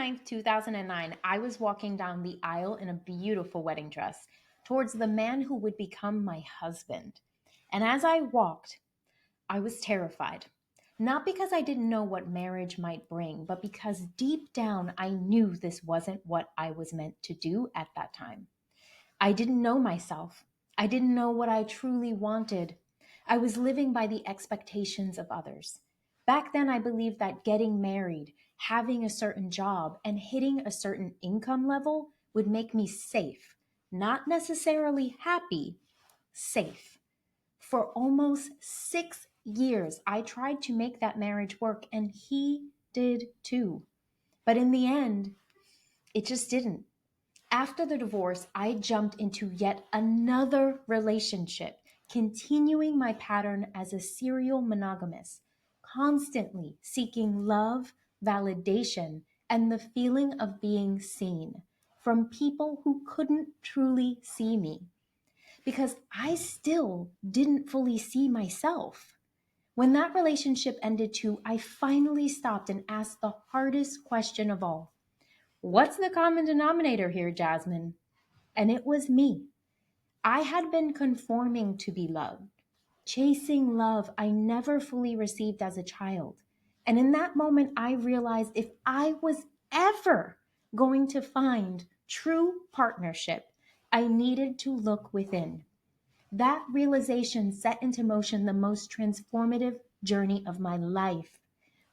9th, 2009, I was walking down the aisle in a beautiful wedding dress towards the man who would become my husband. And as I walked, I was terrified. Not because I didn't know what marriage might bring, but because deep down I knew this wasn't what I was meant to do at that time. I didn't know myself. I didn't know what I truly wanted. I was living by the expectations of others. Back then, I believed that getting married, having a certain job, and hitting a certain income level would make me safe. Not necessarily happy, safe. For almost 6 years, I tried to make that marriage work, and he did too. But in the end, it just didn't. After the divorce, I jumped into yet another relationship, continuing my pattern as a serial monogamist, constantly seeking love, validation, and the feeling of being seen from people who couldn't truly see me because I still didn't fully see myself. When that relationship ended too, I finally stopped and asked the hardest question of all. What's the common denominator here, Jasmine? And it was me. I had been conforming to be loved, chasing love I never fully received as a child. And in that moment, I realized if I was ever going to find true partnership, I needed to look within. That realization set into motion the most transformative journey of my life,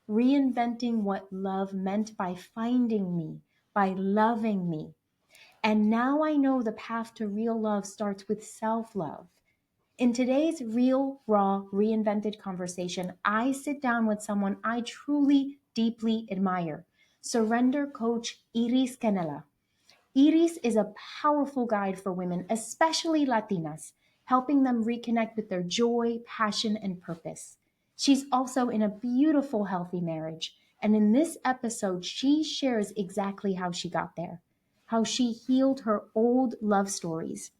reinventing what love meant by finding me, by loving me. And now I know the path to real love starts with self love. In today's Real Raw Reinvented conversation, I sit down with someone I truly, deeply admire, surrender coach Iris Canela. Iris is a powerful guide for women, especially Latinas, helping them reconnect with their joy, passion, and purpose. She's also in a beautiful, healthy marriage. And in this episode, she shares exactly how she got there, how she healed her old love stories,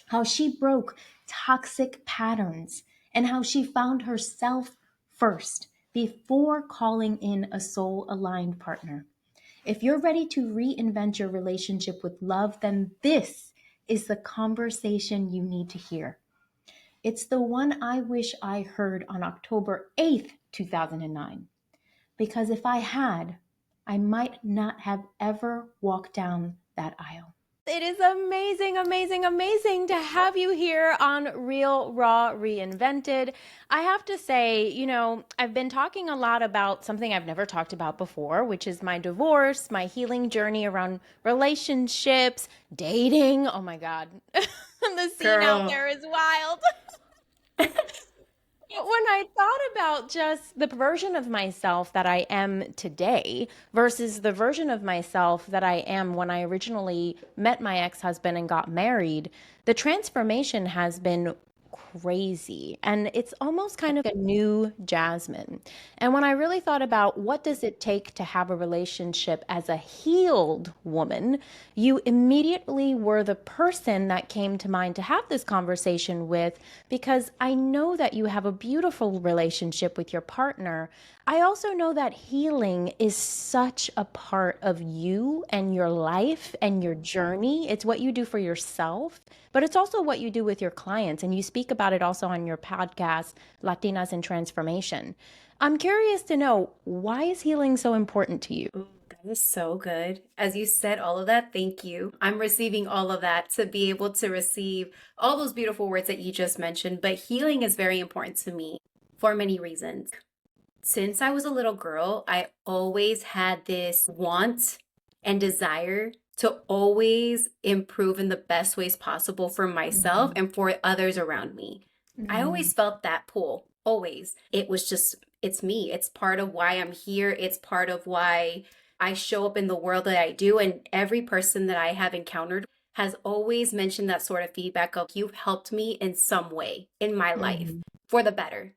how she broke toxic patterns, and how she found herself first before calling in a soul aligned partner. If you're ready to reinvent your relationship with love, then this is the conversation you need to hear. It's the one I wish I heard on October 8th, 2009. Because if I had, I might not have ever walked down that aisle. It is amazing, amazing, amazing to have you here on Real Raw Reinvented. I have to say, I've been talking a lot about something I've never talked about before, which is my divorce, my healing journey around relationships, dating. Oh my God. The scene out there is wild. But when I thought about just the version of myself that I am today versus the version of myself that I am when I originally met my ex-husband and got married, the transformation has been crazy. And it's almost kind of a new Jasmine. And when I really thought about what does it take to have a relationship as a healed woman, you immediately were the person that came to mind to have this conversation with, because I know that you have a beautiful relationship with your partner. I also know that healing is such a part of you and your life and your journey. It's what you do for yourself, but it's also what you do with your clients. And you speak about it also on your podcast, Latinas in Transformation. I'm curious to know, why is healing so important to you? Ooh, that is so good. As you said all of that, thank you. I'm receiving all of that to be able to receive all those beautiful words that you just mentioned. But healing is very important to me for many reasons. Since I was a little girl, I always had this want and desire to always improve in the best ways possible for myself and for others around me. I always felt that pull, always. It was just, it's me. It's part of why I'm here. It's part of why I show up in the world that I do. And every person that I have encountered has always mentioned that sort of feedback of, you've helped me in some way in my life for the better.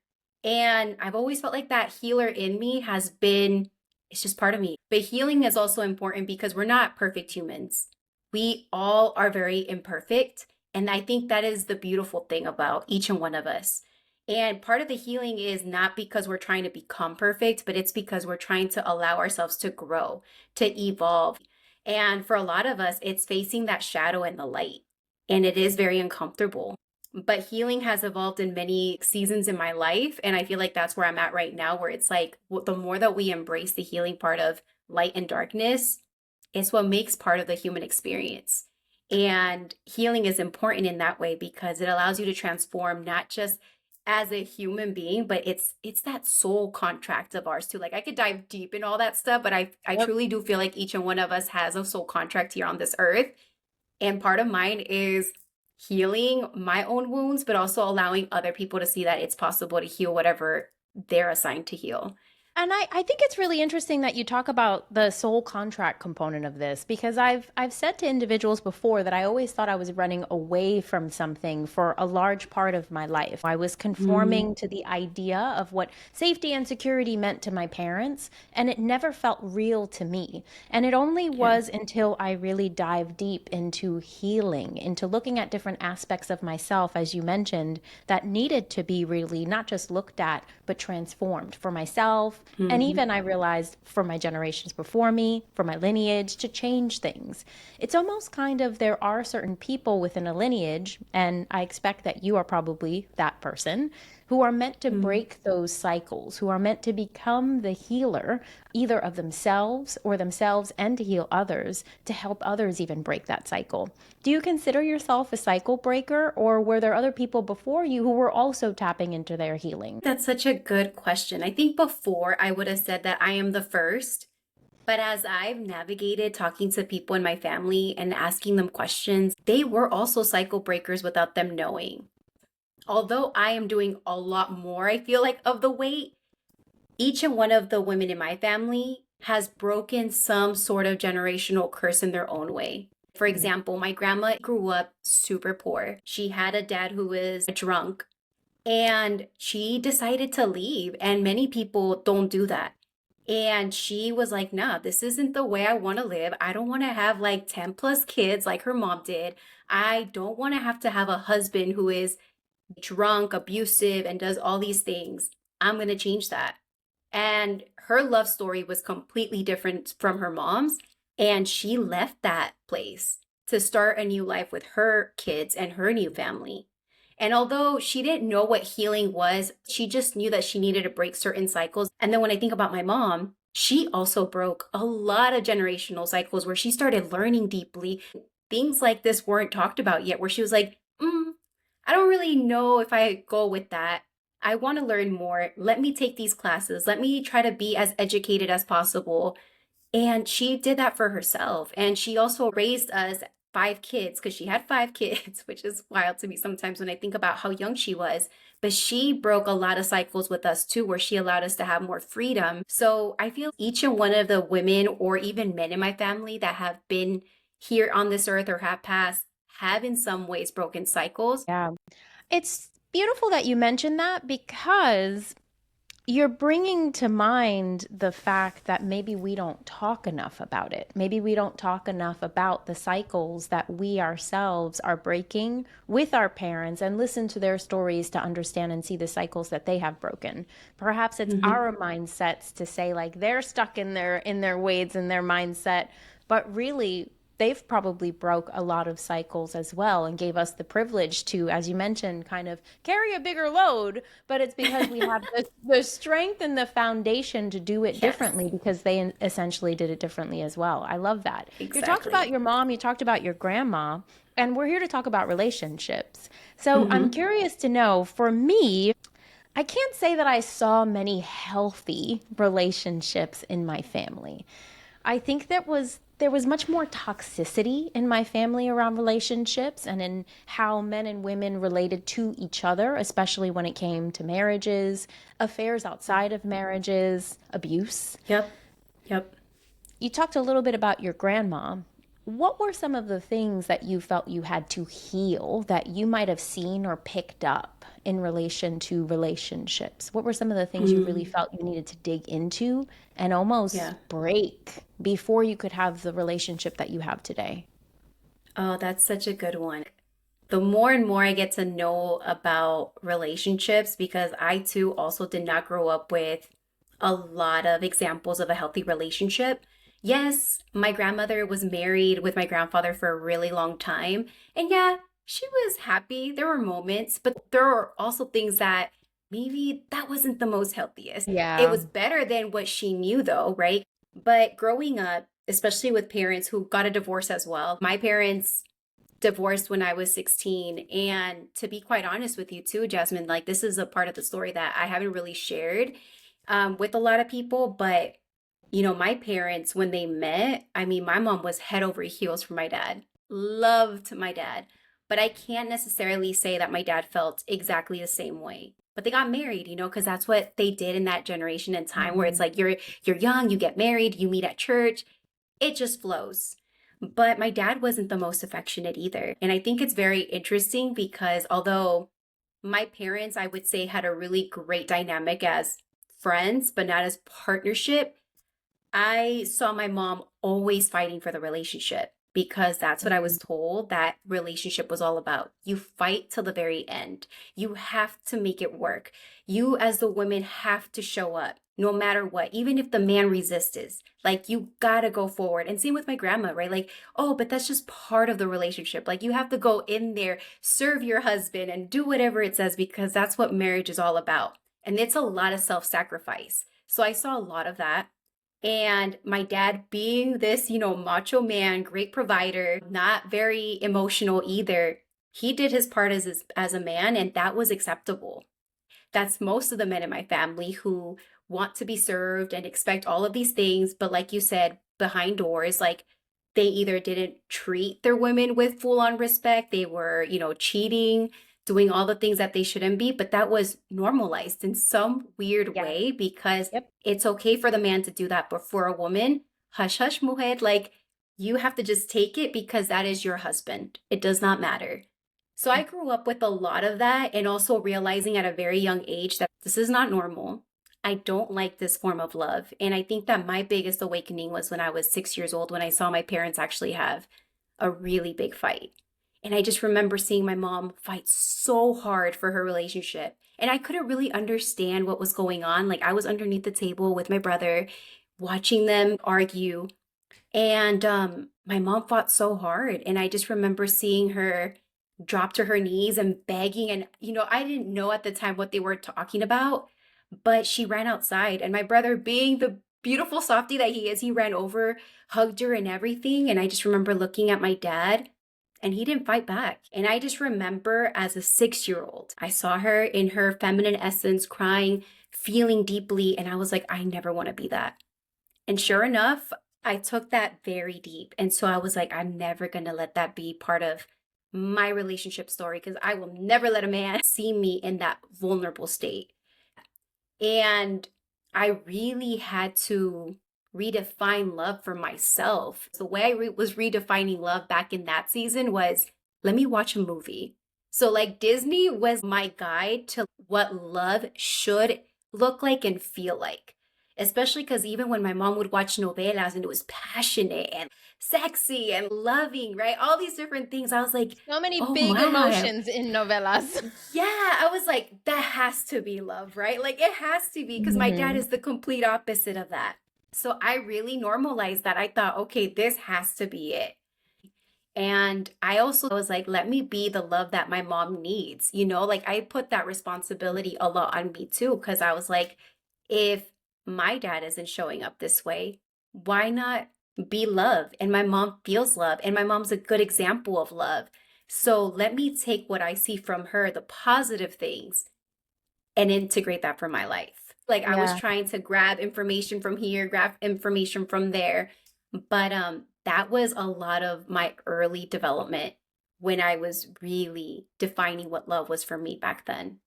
And I've always felt like that healer in me has been, it's just part of me. But healing is also important because we're not perfect humans. We all are very imperfect. And I think that is the beautiful thing about each and one of us. And part of the healing is not because we're trying to become perfect, but it's because we're trying to allow ourselves to grow, to evolve. And for a lot of us, it's facing that shadow and the light. And it is very uncomfortable. But healing has evolved in many seasons in my life. And I feel like that's where I'm at right now, where it's like the more that we embrace the healing part of light and darkness, it's what makes part of the human experience. And healing is important in that way because it allows you to transform not just as a human being, but it's that soul contract of ours too. Like I could dive deep in all that stuff, but I Yep. truly do feel like each and one of us has a soul contract here on this earth. And part of mine is healing my own wounds, but also allowing other people to see that it's possible to heal whatever they're assigned to heal. And I think it's really interesting that you talk about the soul contract component of this because I've said to individuals before that I always thought I was running away from something for a large part of my life. I was Mm, conforming to the idea of what safety and security meant to my parents, and it never felt real to me. And it only yeah. was until I really dived deep into healing, into looking at different aspects of myself, as you mentioned, that needed to be really not just looked at, but transformed for myself. And Hmm. even I realized for my generations before me, for my lineage, to change things. It's almost kind of there are certain people within a lineage, and I expect that you are probably that person, who are meant to Hmm. break those cycles, who are meant to become the healer, either of themselves or themselves and to heal others, to help others even break that cycle. Do you consider yourself a cycle breaker, or were there other people before you who were also tapping into their healing? That's such a good question. I think before I would have said that I am the first, but as I've navigated talking to people in my family and asking them questions, they were also cycle breakers without them knowing. Although I am doing a lot more, I feel like, of the weight, each and one of the women in my family has broken some sort of generational curse in their own way. For example, my grandma grew up super poor. She had a dad who was a drunk and she decided to leave. And many people don't do that. And she was like, nah, this isn't the way I want to live. I don't want to have like 10 plus kids like her mom did. I don't want to have a husband who is drunk, abusive, and does all these things. I'm going to change that. And her love story was completely different from her mom's. And she left that place to start a new life with her kids and her new family. And although she didn't know what healing was, she just knew that she needed to break certain cycles. And then when I think about my mom, she also broke a lot of generational cycles where she started learning deeply. Things like this weren't talked about yet, where she was like, I don't really know if I go with that. I want to learn more. Let me take these classes. Let me try to be as educated as possible. And she did that for herself. And she also raised us five kids because she had five kids, which is wild to me sometimes when I think about how young she was. But she broke a lot of cycles with us too, where she allowed us to have more freedom. So I feel each and one of the women or even men in my family that have been here on this earth or have passed have in some ways broken cycles. Yeah. It's beautiful that you mentioned that because you're bringing to mind the fact that maybe we don't talk enough about it. Maybe we don't talk enough about the cycles that we ourselves are breaking with our parents and listen to their stories to understand and see the cycles that they have broken. Perhaps it's Mhm. our mindsets to say like they're stuck in their ways and their mindset, but really they've probably broke a lot of cycles as well and gave us the privilege to, as you mentioned, kind of carry a bigger load, but it's because we have the strength and the foundation to do it Yes, differently because they essentially did it differently as well. I love that. You talked about exactly. your mom, you talked about your grandma, and we're here to talk about relationships. So I'm Hmm. curious to know, for me, I can't say that I saw many healthy relationships in my family. I think there was much more toxicity in my family around relationships and in how men and women related to each other, especially when it came to marriages, affairs outside of marriages, abuse. Yep, yep. You talked a little bit about your grandma. What were some of the things that you felt you had to heal that you might have seen or picked up in relation to relationships? What were some of the things you really Mm, felt you needed to dig into and almost yeah. break before you could have the relationship that you have today? Oh, that's such a good one. The more and more I get to know about relationships, because I too also did not grow up with a lot of examples of a healthy relationship. Yes, my grandmother was married with my grandfather for a really long time. And yeah, she was happy. There were moments, but there are also things that maybe that wasn't the most healthiest. It Yeah. was better than what she knew, though, right? But growing up, especially with parents who got a divorce as well, my parents divorced when I was 16. And to be quite honest with you, too, Jasmine, like this is a part of the story that I haven't really shared with a lot of people. But, my parents, when they met, I mean, my mom was head over heels for my dad, loved my dad. But I can't necessarily say that my dad felt exactly the same way. But they got married, because that's what they did in that generation and time where it's Mhm. like you're young, you get married, you meet at church, it just flows. But my dad wasn't the most affectionate either. And I think it's very interesting because although my parents, I would say, had a really great dynamic as friends, but not as partnership, I saw my mom always fighting for the relationship because that's what I was Mhm. told that relationship was all about. You fight till the very end. You have to make it work. You, as the woman, have to show up no matter what, even if the man resists. Like, you gotta go forward. And same with my grandma, right? Like, oh, but that's just part of the relationship. Like, you have to go in there, serve your husband, and do whatever it says because that's what marriage is all about. And it's a lot of self sacrifice. So I saw a lot of that, and my dad being this, macho man, great provider, not very emotional either. He did his part as a man, and that was acceptable. That's most of the men in my family who want to be served and expect all of these things. But like you said, behind doors, like they either didn't treat their women with full on respect, they were, cheating, doing all the things that they shouldn't be. But that was normalized in some weird Yeah. way because Yep. it's okay for the man to do that. But for a woman, hush, hush, mujer, like you have to just take it because that is your husband. It does not matter. So I grew up with a lot of that and also realizing at a very young age that this is not normal. I don't like this form of love. And I think that my biggest awakening was when I was 6 years old when I saw my parents actually have a really big fight. And I just remember seeing my mom fight so hard for her relationship. And I couldn't really understand what was going on. Like I was underneath the table with my brother, watching them argue. And my mom fought so hard. And I just remember seeing her drop to her knees and begging. And, I didn't know at the time what they were talking about, but she ran outside. And my brother, being the beautiful softie that he is, he ran over, hugged her, and everything. And I just remember looking at my dad, and he didn't fight back. And I just remember as a 6 year old, I saw her in her feminine essence, crying, feeling deeply. And I was like, I never want to be that. And sure enough, I took that very deep. And so I was like, I'm never going to let that be part of my relationship story because I will never let a man see me in that vulnerable state. And I really had to redefine love for myself. The way was redefining love back in that season was let me watch a movie. So, like, Disney was my guide to what love should look like and feel like. Especially because even when my mom would watch novelas and it was passionate and sexy and loving, right? All these different things, I was like, So many oh big my, emotions in novelas. yeah, I was like, that has to be love, right? Like it has to be because my dad Mhm. is the complete opposite of that. So I really normalized that. I thought, okay, this has to be it. And I also was like, let me be the love that my mom needs. Like I put that responsibility a lot on me too, because I was like, if my dad isn't showing up this way, why not be love? And my mom feels love, and my mom's a good example of love. So let me take what I see from her, the positive things, and integrate that for my life. Like I was Yeah. trying to grab information from here, grab information from there. But that was a lot of my early development when I was really defining what love was for me back then.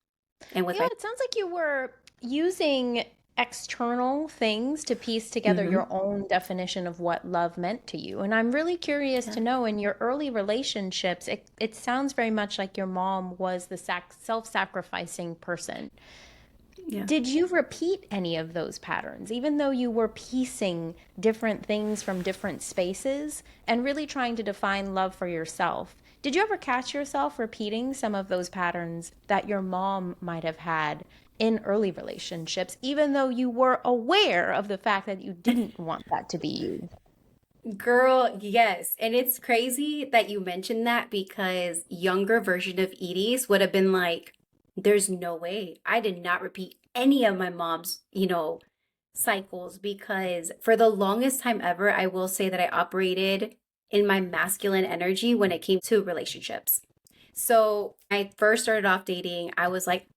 And with Yeah, my it sounds like you were using external things to piece together hmm your own definition of what love meant to you. And I'm really curious yeah, to know in your early relationships, it sounds very much like your mom was the self-sacrificing person. yeah. Did you repeat any of those patterns, even though you were piecing different things from different spaces and really trying to define love for yourself? Did you ever catch yourself repeating some of those patterns that your mom might have had in early relationships, even though you were aware of the fact that you didn't want that to be you? Girl, yes. And it's crazy that you mentioned that because younger version of Edie's would have been like, there's no way. I did not repeat any of my mom's, cycles because for the longest time ever, I will say that I operated in my masculine energy when it came to relationships. So I first started off dating, I was like,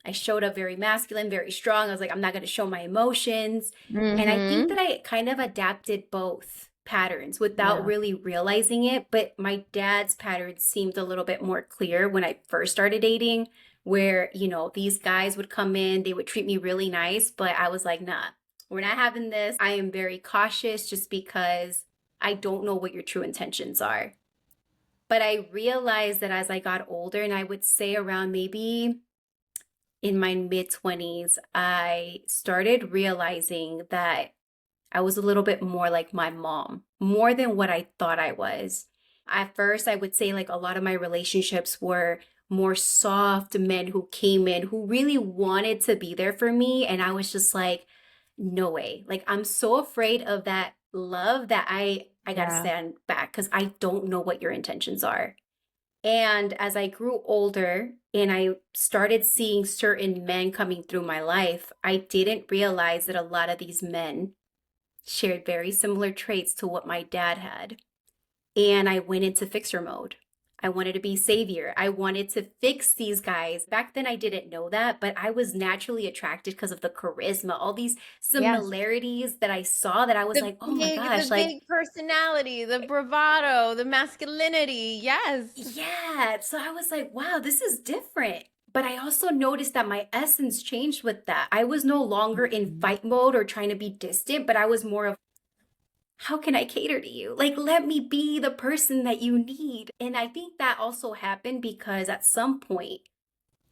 I showed up very masculine, very strong. I was like, I'm not going to show my emotions. And I think Mm-hmm. that I kind of adapted both patterns without Yeah. really realizing it. But my dad's patterns seemed a little bit more clear when I first started dating, where, these guys would come in, they would treat me really nice. But I was like, nah, we're not having this. I am very cautious just because I don't know what your true intentions are. But I realized that as I got older, and I would say around maybe in my mid 20s, I started realizing that I was a little bit more like my mom, more than what I thought I was. At first, I would say like a lot of my relationships were more soft men who came in who really wanted to be there for me. And I was just like, no way. Like, I'm so afraid of that love that I got to Yeah. stand back because I don't know what your intentions are. And as I grew older and I started seeing certain men coming through my life, I didn't realize that a lot of these men shared very similar traits to what my dad had. And I went into fixer mode. I wanted to be savior. I wanted to fix these guys. Back then, I didn't know that, but I was naturally attracted because of the charisma, all these Yes. similarities that I saw that I was like, oh my The gosh, like, big personality, the bravado, the masculinity. Yes. yeah. So I was like, wow, this is different. But I also noticed that my essence changed with that. I was no longer in Mhm. fight mode or trying to be distant, but I was more of, how can I cater to you? Like, let me be the person that you need. And I think that also happened because at some point,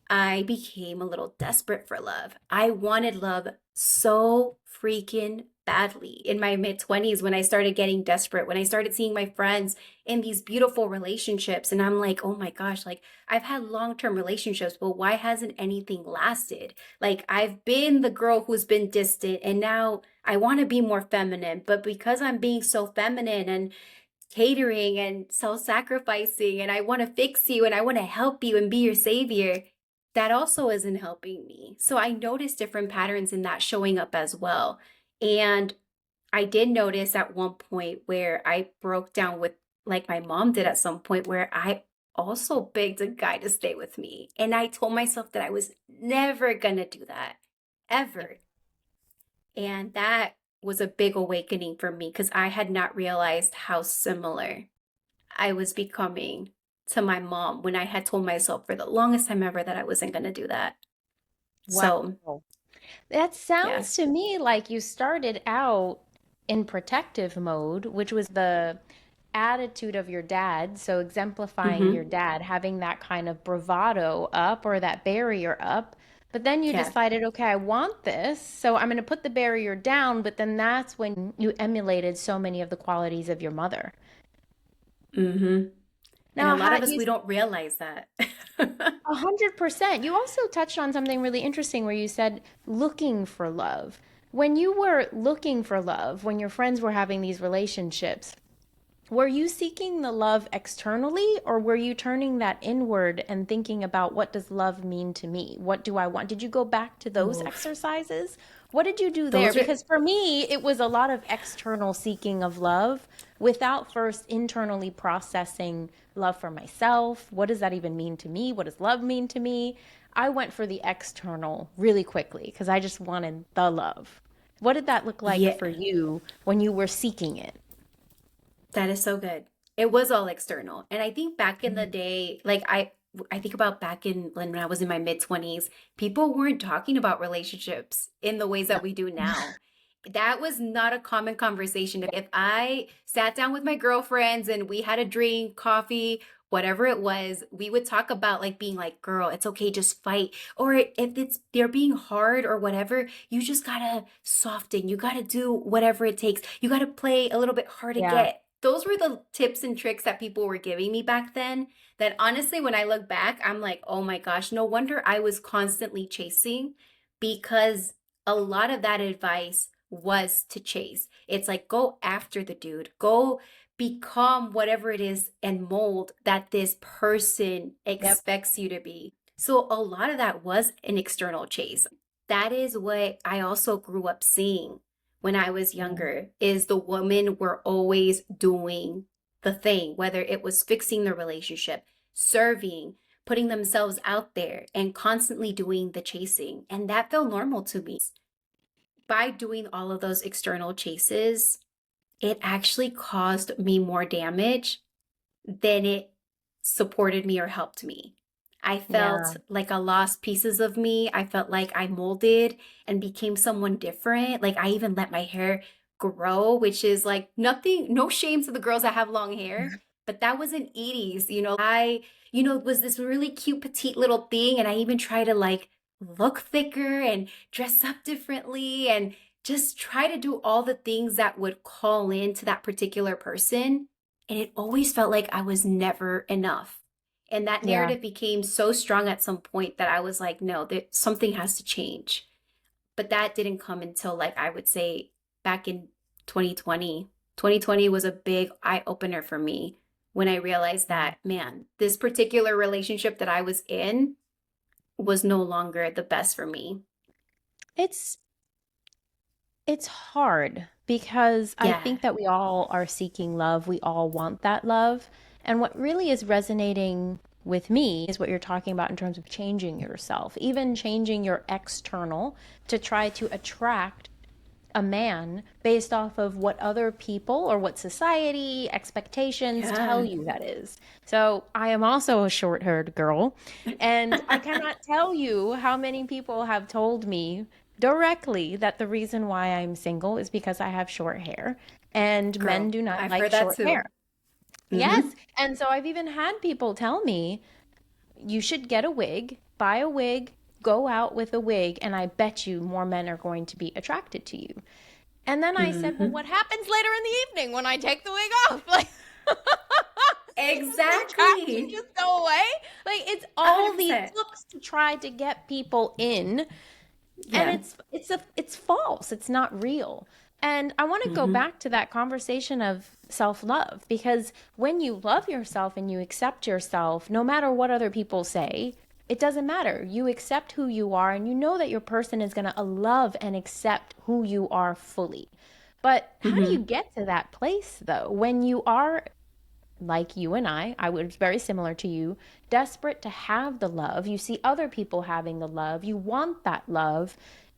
I became a little desperate for love. I wanted love so freaking badly in my mid 20s when I started getting desperate, when I started seeing my friends in these beautiful relationships. And I'm like, oh my gosh, like I've had long term relationships, but why hasn't anything lasted? Like I've been the girl who's been distant and now I want to be more feminine, but because I'm being so feminine and catering and self-sacrificing and I want to fix you and I want to help you and be your savior, that also isn't helping me. So I noticed different patterns in that showing up as well. And I did notice at one point where I broke down with like my mom did at some point where I also begged a guy to stay with me. And I told myself that I was never gonna do that. Yep. Ever. And that was a big awakening for me because I had not realized how similar I was becoming to my mom when I had told myself for the longest time ever that I wasn't going to do that. So, Wow. That yeah. sounds to me like you started out in protective mode, which was the attitude of your dad. So, exemplifying your Hmm. dad, having that kind of bravado up or that barrier up. But then you Yeah. decided, okay, I want this. So, I'm going to put the barrier down. But then that's when you emulated so many of the qualities of your mother. Hmm. And a Now, lot how of us, you we don't realize that. 100%. You also touched on something really interesting where you said looking for love. When you were looking for love, when your friends were having these relationships, were you seeking the love externally or were you turning that inward and thinking about what does love mean to me? What do I want? Did you go back to those Oof. exercises? What did you do there? Those are, Because for me, it was a lot of external seeking of love without first internally processing love for myself. What does that even mean to me? What does love mean to me? I went for the external really quickly because I just wanted the love. What did that look like yeah, for you when you were seeking it? that is so good. It was all external. And I think back in the day, like I think about back in when I was in my mid 20s, people weren't talking about relationships in the ways No. that we do now. That was not a common conversation. If I sat down with my girlfriends and we had a drink, coffee, whatever it was, we would talk about like being like, girl, it's okay, just fight. Or if it's they're being hard or whatever, you just gotta soften. You gotta do whatever it takes. You gotta play a little bit hard to Yeah. get. those were the tips and tricks that people were giving me back then. That honestly, when I look back, I'm like, oh my gosh, no wonder I was constantly chasing, because a lot of that advice was to chase. It's like, go after the dude, go become whatever it is and mold that this person Yep. expects you to be. So a lot of that was an external chase. That is what I also grew up seeing when I was Yeah. younger, is the women were always doing the thing, whether it was fixing the relationship, serving, putting themselves out there, and constantly doing the chasing. And that felt normal to me. By doing all of those external chases, it actually caused me more damage than it supported me or helped me. I Yeah. felt like I lost pieces of me. I felt like I molded and became someone different. Like I even let my hair grow, which is like nothing, no shame to the girls that have long hair, but that wasn't Edie's. Was this really cute petite little thing. And I even try to like look thicker and dress up differently and just try to do all the things that would call in to that particular person. And it always felt like I was never enough. And that Yeah. narrative became so strong at some point that I was like, no, something has to change. But that didn't come until, like, I would say back in 2020. 2020 was a big eye opener for me when I realized that, man, this particular relationship that I was in was no longer the best for me. It's it's hard because I Yeah. think that we all are seeking love. We all want that love. And what really is resonating with me is what you're talking about in terms of changing yourself, even changing your external to try to attract a man based off of what other people or what society expectations tell Yeah. you that is. So, I am also a short haired girl, and I cannot tell you how many people have told me directly that the reason why I'm single is because I have short hair, and men Girl, do not I've like heard that short too. hair. Yes. Mm-hmm. And so I've even had people tell me, you should get a wig, buy a wig, go out with a wig, and I bet you more men are going to be attracted to you. And then I said, well, Mm-hmm. what happens later in the evening when I take the wig off? Like, does the attraction Exactly. just go away? Like, it's all these 100%. hooks to try to get people in, and Yeah. it's false. It's not real. And I want to go Mm-hmm. back to that conversation of self-love, because when you love yourself and you accept yourself, no matter what other people say, it doesn't matter. You accept who you are, and you know that your person is going to love and accept who you are fully. But how do you Mm-hmm. get to that place though when you are like you and I was very similar to you, desperate to have the love. You see other people having the love. You want that love,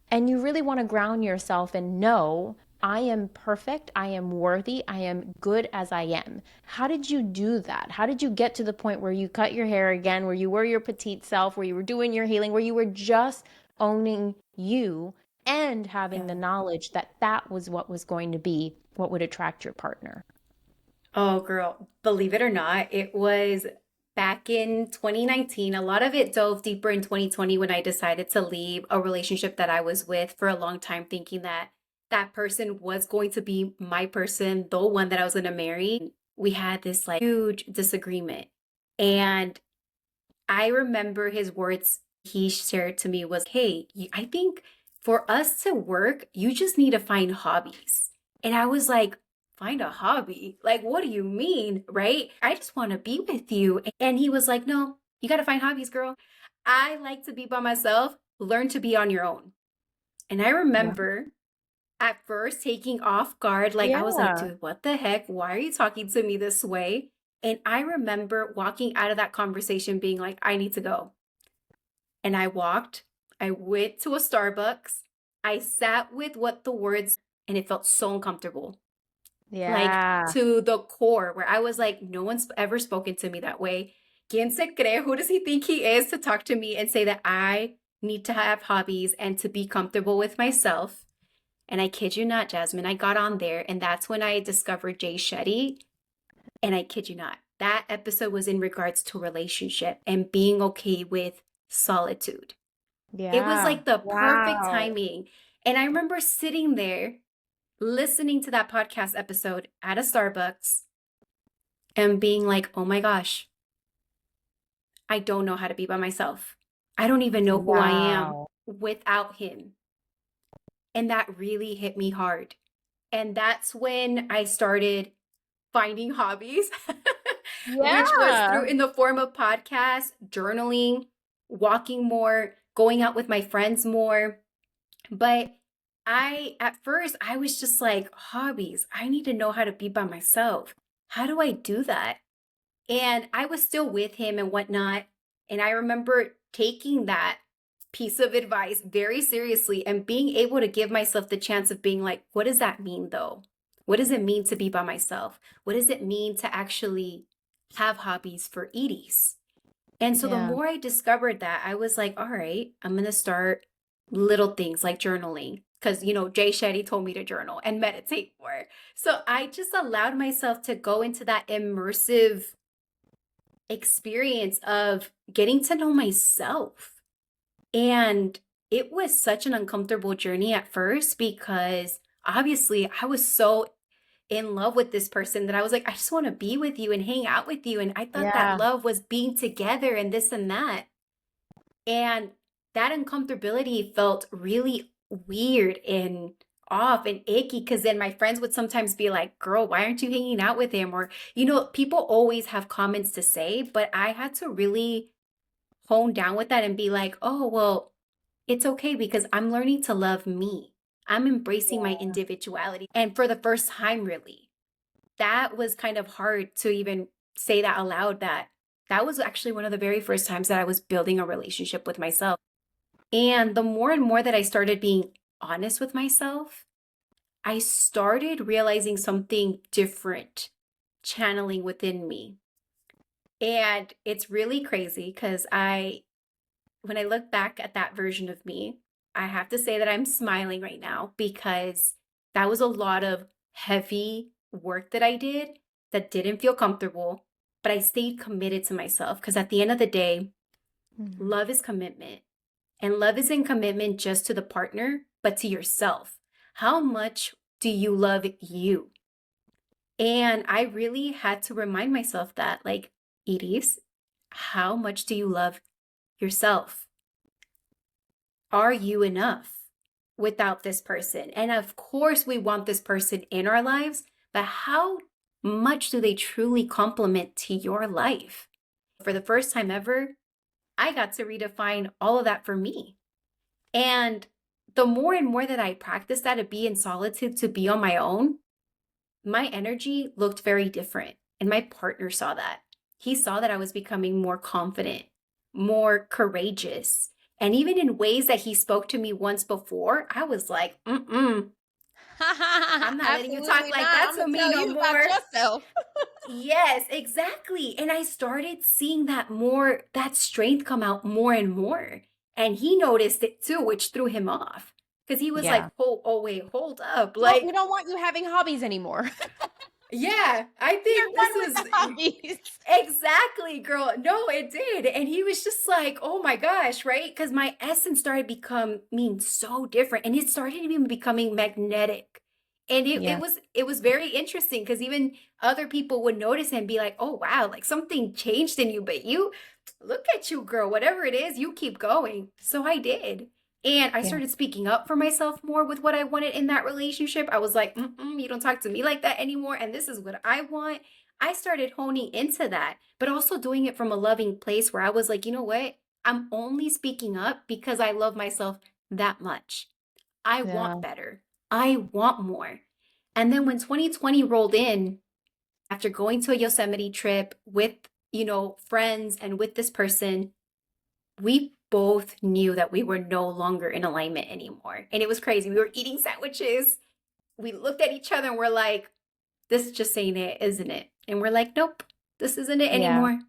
and you really want to ground yourself and know I am perfect. I am worthy. I am good as I am. How did you do that? How did you get to the point where you cut your hair again, where you were your petite self, where you were doing your healing, where you were just owning you and having the Yeah. knowledge that that was what was going to be what would attract your partner? Oh, girl, believe it or not, it was back in 2019. A lot of it dove deeper in 2020 when I decided to leave a relationship that I was with for a long time, thinking that that person was going to be my person, the one that I was going to marry. We had this like huge disagreement. And I remember his words he shared to me was, hey, I think for us to work, you just need to find hobbies. And I was like, find a hobby? Like, what do you mean? Right? I just want to be with you. And he was like, no, you got to find hobbies, girl. I like to be by myself. Learn to be on your own. And I Yeah. remember at first taking off guard, like, I was like, Yeah. dude, what the heck? Why are you talking to me this way? And I remember walking out of that conversation being like, I need to go. And I walked, I went to a Starbucks, I sat with what the words, and it felt so uncomfortable, like Yeah. to the core, where I was like, no one's ever spoken to me that way. ¿Quién se cree? Who does he think he is to talk to me and say that I need to have hobbies and to be comfortable with myself? And I kid you not, Jasmine, I got on there, and that's when I discovered Jay Shetty. And I kid you not, that episode was in regards to relationship and being okay with solitude. It was Yeah. like the perfect Wow. timing. And I remember sitting there listening to that podcast episode at a Starbucks. and being like, oh my gosh, I don't know how to be by myself. I don't even know who I am Wow. without him. And that really hit me hard. And that's when I started finding hobbies, which was Yeah. through in the form of podcasts, journaling, walking more, going out with my friends more. But at first, I was just like, hobbies, I need to know how to be by myself. How do I do that? And I was still with him and whatnot. And I remember taking that piece of advice very seriously and being able to give myself the chance of being like, what does that mean though? What does it mean to be by myself? What does it mean to actually have hobbies for Edie's? And so the Yeah. more I discovered that, I was like, all right, I'm going to start little things like journaling. Because, Jay Shetty told me to journal and meditate more. So I just allowed myself to go into that immersive experience of getting to know myself. And it was such an uncomfortable journey at first because obviously I was so in love with this person that I was like, I just want to be with you and hang out with you. And I thought that Yeah. love was being together and this and that. And that uncomfortability felt really weird and off and icky because then my friends would sometimes be like, girl, why aren't you hanging out with him? Or, people always have comments to say, but I had to really hone down with that and be like, oh, well, it's okay because I'm learning to love me. I'm embracing my Yeah. individuality. And for the first time, really, that was kind of hard to even say that aloud, that was actually one of the very first times that I was building a relationship with myself. And the more and more that I started being honest with myself, I started realizing something different channeling within me. And it's really crazy because when I look back at that version of me, I have to say that I'm smiling right now because that was a lot of heavy work that I did that didn't feel comfortable, but I stayed committed to myself because at the end of the day, Mhm. love is commitment. And love isn't commitment just to the partner, but to yourself. How much do you love you? And I really had to remind myself that, like, Edie, how much do you love yourself? Are you enough without this person? And of course, we want this person in our lives, but how much do they truly complement to your life? For the first time ever, I got to redefine all of that for me. And the more and more that I practiced that to be in solitude, to be on my own, my energy looked very different. And my partner saw that. He saw that I was becoming more confident, more courageous. And even in ways that he spoke to me once before, I was like, I'm not letting you talk Absolutely like not. that I'm to gonna me tell no you about more. yourself. Yes, exactly. And I started seeing that strength come out more and more. And he noticed it too, which threw him off. Because he was like, Yeah. oh, wait, hold up. Well, we Like, don't want you having hobbies anymore. yeah, I You're think this done with the is hobbies. exactly, girl. No, it did. And he was just like, oh my gosh, right? Because my essence started becoming so different. And it started even becoming magnetic. And it Yeah. was it was very interesting because even other people would notice and be like, oh wow, like something changed in you, but you look at you, girl, whatever it is, you keep going. So I did. And I Yeah. started speaking up for myself more with what I wanted in that relationship. I was like, you don't talk to me like that anymore. And this is what I want. I started honing into that, but also doing it from a loving place where I was like, you know what? I'm only speaking up because I love myself that much. I Yeah. want better. I want more. And then when 2020 rolled in, after going to a Yosemite trip with, friends and with this person, we both knew that we were no longer in alignment anymore. And it was crazy. We were eating sandwiches. We looked at each other and we're like, this just ain't it, isn't it? And we're like, nope, this isn't it Yeah. anymore.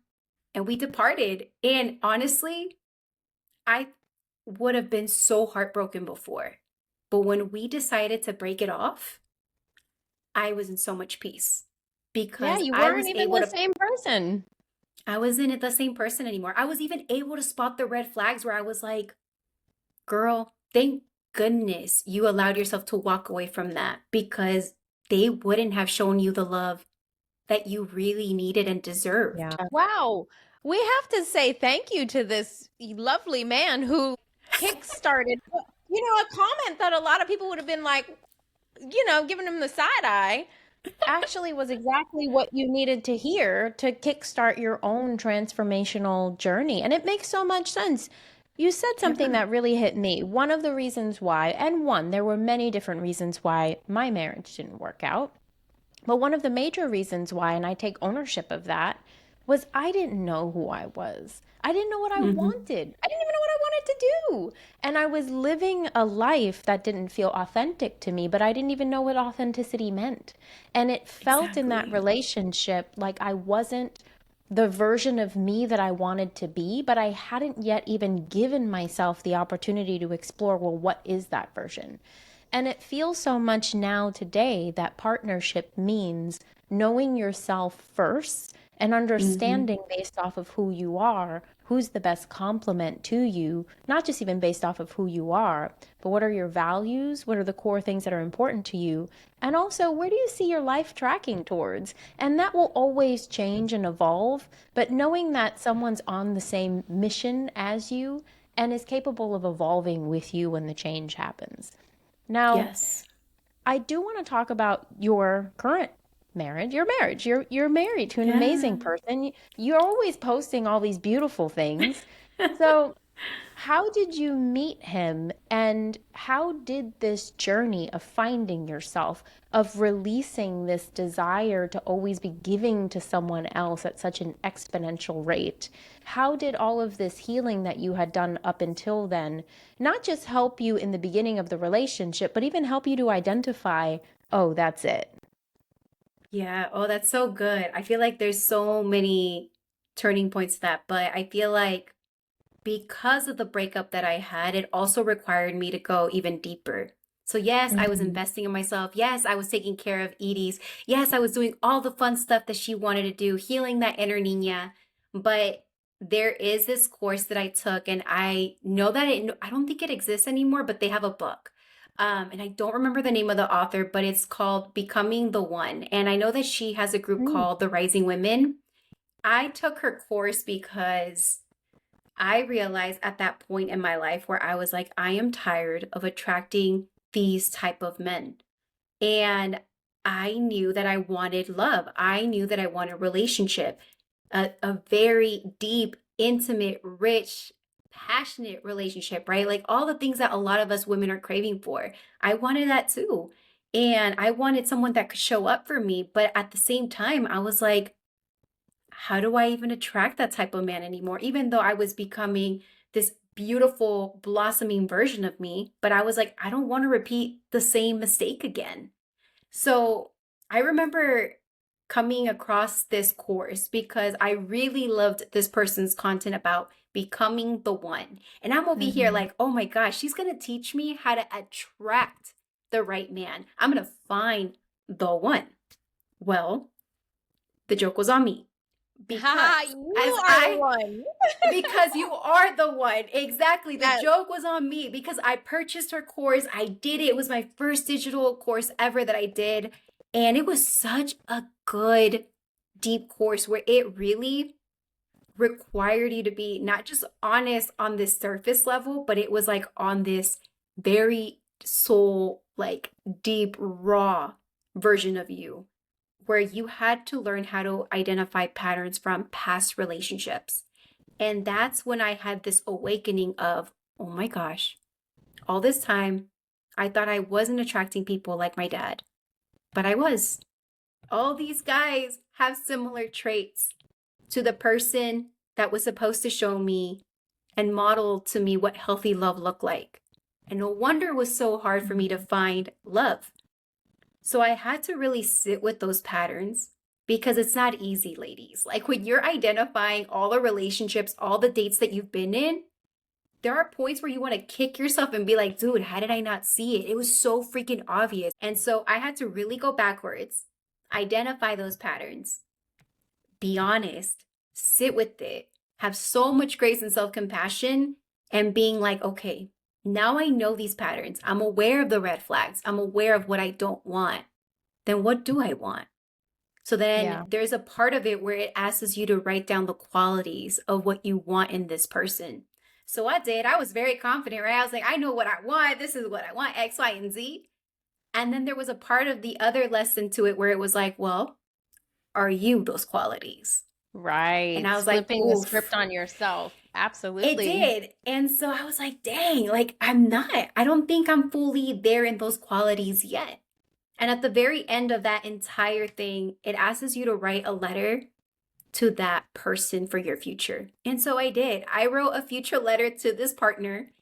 And we departed. And honestly, I would have been so heartbroken before. But when we decided to break it off, I was in so much peace Yeah, because you weren't even the to, same person. I wasn't the same person anymore. I was even able to spot the red flags where I was like, girl, thank goodness you allowed yourself to walk away from that because they wouldn't have shown you the love that you really needed and Yeah. deserved. Wow. We have to say thank you to this lovely man who kickstarted, a comment that a lot of people would have been like, giving him the side eye. Actually was exactly what you needed to hear to kickstart your own transformational journey. And it makes so much sense. You said something Yeah. that really hit me. One of the reasons why, and one, there were many different reasons why my marriage didn't work out. But one of the major reasons why, and I take ownership of that, was I didn't know who I was. I didn't know what I Hmm. wanted. I didn't even know what I wanted to do. And I was living a life that didn't feel authentic to me, but I didn't even know what authenticity meant. And it felt in that Exactly. relationship like I wasn't the version of me that I wanted to be, but I hadn't yet even given myself the opportunity to explore, well, what is that version? And it feels so much now today that partnership means knowing yourself first and Hmm. understanding based off of who you are, who's the best complement to you, not just even based off of who you are, but what are your values? What are the core things that are important to you? And also, where do you see your life tracking towards? And that will always change and evolve, but knowing that someone's on the same mission as you and is capable of evolving with you when the change happens. Now, Yes. I do want to talk about your current marriage. Your marriage. You're married to an Yeah. amazing person. You're always posting all these beautiful things. So, how did you meet him and how did this journey of finding yourself, of releasing this desire to always be giving to someone else at such an exponential rate, how did all of this healing that you had done up until then not just help you in the beginning of the relationship, but even help you to identify, oh, that's it? Yeah. Oh, that's so good. I feel like there's so many turning points to that, but I feel like because of the breakup that I had, it also required me to go even deeper. So, yes, I was Mm-hmm. investing in myself. Yes, I was taking care of Edie's. Yes, I was doing all the fun stuff that she wanted to do, healing that inner niña. But there is this course that I took, and I know that I don't think it exists anymore, but they have a book. And I don't remember the name of the author, but it's called Becoming the One. And I know that she has a group called the Rising Women. I took her course because I realized at that point in my life where I was like, I am tired of attracting these type of men. And I knew that I wanted love. I knew that I wanted a relationship, a very deep, intimate, rich, passionate relationship, right? Like all the things that a lot of us women are craving for. I wanted that too. And I wanted someone that could show up for me. But at the same time, I was like, how do I even attract that type of man anymore? Even though I was becoming this beautiful, blossoming version of me, but I was like, I don't want to repeat the same mistake again. So I remember coming across this course because I really loved this person's content about becoming the one. And I'm over here Mm-hmm. like, oh my gosh, she's going to teach me how to attract the right man. I'm going to find the one. Well, the joke was on me because Ha, as you are the I one. because you are the one. Exactly. The Yes. joke was on me because I purchased her course. I did it. It was my first digital course ever that I did. And it was such a good, deep course where it really required you to be not just honest on this surface level, but it was like on this very soul, like deep, raw version of you where you had to learn how to identify patterns from past relationships. And that's when I had this awakening of, oh my gosh, all this time I thought I wasn't attracting people like my dad, but I was. All these guys have similar traits to the person that was supposed to show me and model to me what healthy love looked like. And no wonder it was so hard for me to find love. So I had to really sit with those patterns because it's not easy, ladies. Like when you're identifying all the relationships, all the dates that you've been in, there are points where you want to kick yourself and be like, dude, how did I not see it? It was so freaking obvious. And so I had to really go backwards, identify those patterns, be honest, sit with it, have so much grace and self compassion, and being like, okay, now I know these patterns. I'm aware of the red flags. I'm aware of what I don't want. Then what do I want? So then Yeah. there's a part of it where it asks you to write down the qualities of what you want in this person. So I did. I was very confident, right? I was like, I know what I want. This is what I want, X, Y, and Z. And then there was a part of the other lesson to it where it was like, well, are you those qualities? And Right. I was like, Flipping the script oof, on yourself. it Absolutely. did. And so I was like, dang, like I'm not. I don't think I'm fully there in those qualities yet. And at the very end of that entire thing, it asks you to write a letter to that person for your future. And so I did. I wrote a future letter to this partner,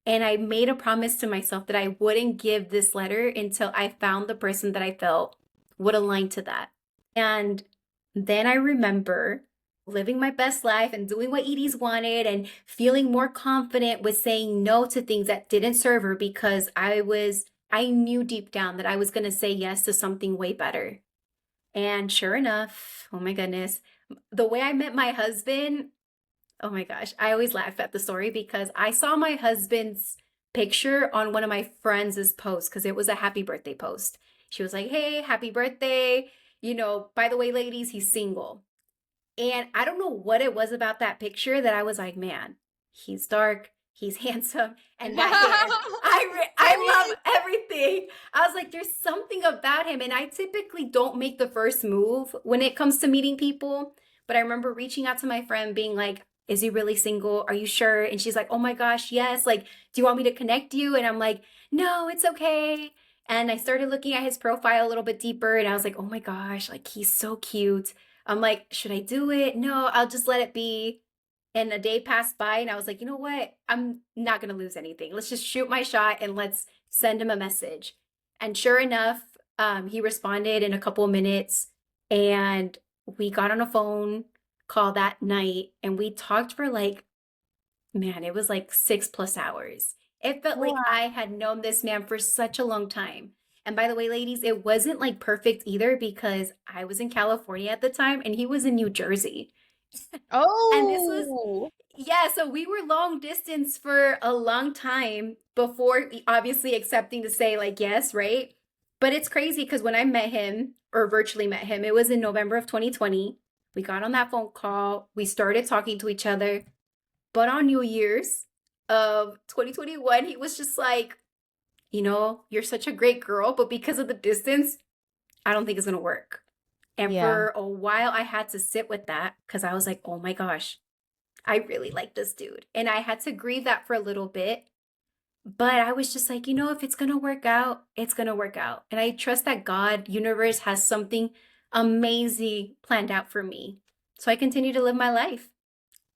and I made a promise to myself that I wouldn't give this letter until I found the person that I felt would align to that. And then I remember living my best life and doing what Edie's wanted and feeling more confident with saying no to things that didn't serve her because I knew deep down that I was going to say yes to something way better. And sure enough, oh my goodness, the way I met my husband, oh my gosh, I always laugh at the story because I saw my husband's picture on one of my friends' posts because it was a happy birthday post. She was like, hey, happy birthday. By the way, ladies, he's single. And I don't know what it was about that picture that I was like, man, he's dark, he's handsome, and that hair. I love everything. I was like, there's something about him. And I typically don't make the first move when it comes to meeting people. But I remember reaching out to my friend being like, is he really single? Are you sure? And she's like, oh my gosh, yes. Like, do you want me to connect you? And I'm like, no, it's okay. And I started looking at his profile a little bit deeper and I was like, oh my gosh, like he's so cute. I'm like, should I do it? No, I'll just let it be. And a day passed by and I was like, you know what? I'm not going to lose anything. Let's just shoot my shot and let's send him a message. And sure enough, he responded in a couple of minutes and we got on a phone call that night and we talked for like, man, it was like 6+ hours. It felt like Wow. I had known this man for such a long time. And by the way, ladies, it wasn't like perfect either because I was in California at the time and he was in New Jersey. And this was, Oh. yeah, so we were long distance for a long time before obviously accepting to say like yes, right? But it's crazy because when I met him or virtually met him, it was in November of 2020. We got on that phone call, we started talking to each other. But on New Year's of 2021, he was just like, you're such a great girl, but because of the distance, I don't think it's going to work. And Yeah. for a while, I had to sit with that because I was like, oh my gosh, I really like this dude. And I had to grieve that for a little bit. But I was just like, if it's going to work out, it's going to work out. And I trust that God, universe has something amazing planned out for me. So I continue to live my life.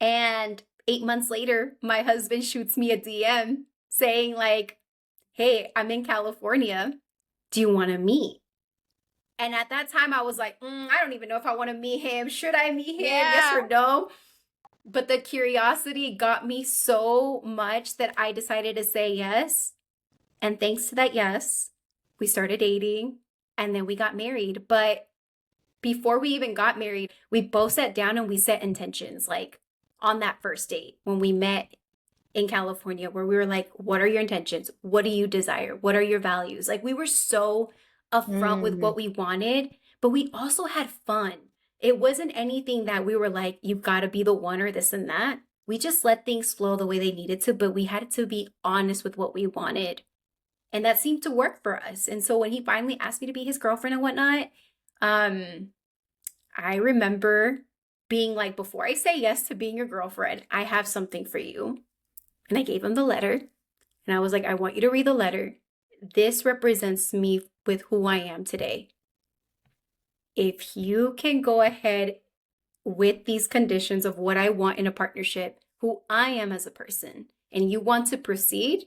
And 8 months later, my husband shoots me a DM saying, like, hey, I'm in California. Do you want to meet? And at that time, I was like, I don't even know if I want to meet him. Should I meet him? Yes Yeah. or no? But the curiosity got me so much that I decided to say yes. And thanks to that yes, we started dating and then we got married. But before we even got married, we both sat down and we set intentions like on that first date when we met in California, where we were like, what are your intentions? What do you desire? What are your values? Like, we were so upfront with Mm. what we wanted, but we also had fun. It wasn't anything that we were like, you've got to be the one or this and that. We just let things flow the way they needed to, but we had to be honest with what we wanted. And that seemed to work for us. And so when he finally asked me to be his girlfriend and whatnot, um, I remember being like, before I say yes to being your girlfriend, I have something for you. And I gave him the letter. And I was like, I want you to read the letter. This represents me with who I am today. If you can go ahead with these conditions of what I want in a partnership, who I am as a person, and you want to proceed,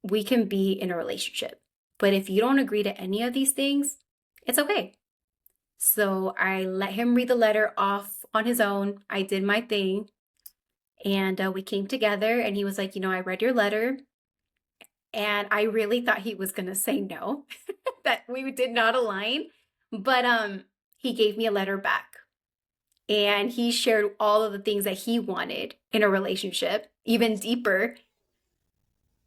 we can be in a relationship. But if you don't agree to any of these things, it's okay. So I let him read the letter off on his own. I did my thing. And we came together and he was like, I read your letter. And I really thought he was going to say no, that we did not align. But he gave me a letter back. And he shared all of the things that he wanted in a relationship, even deeper.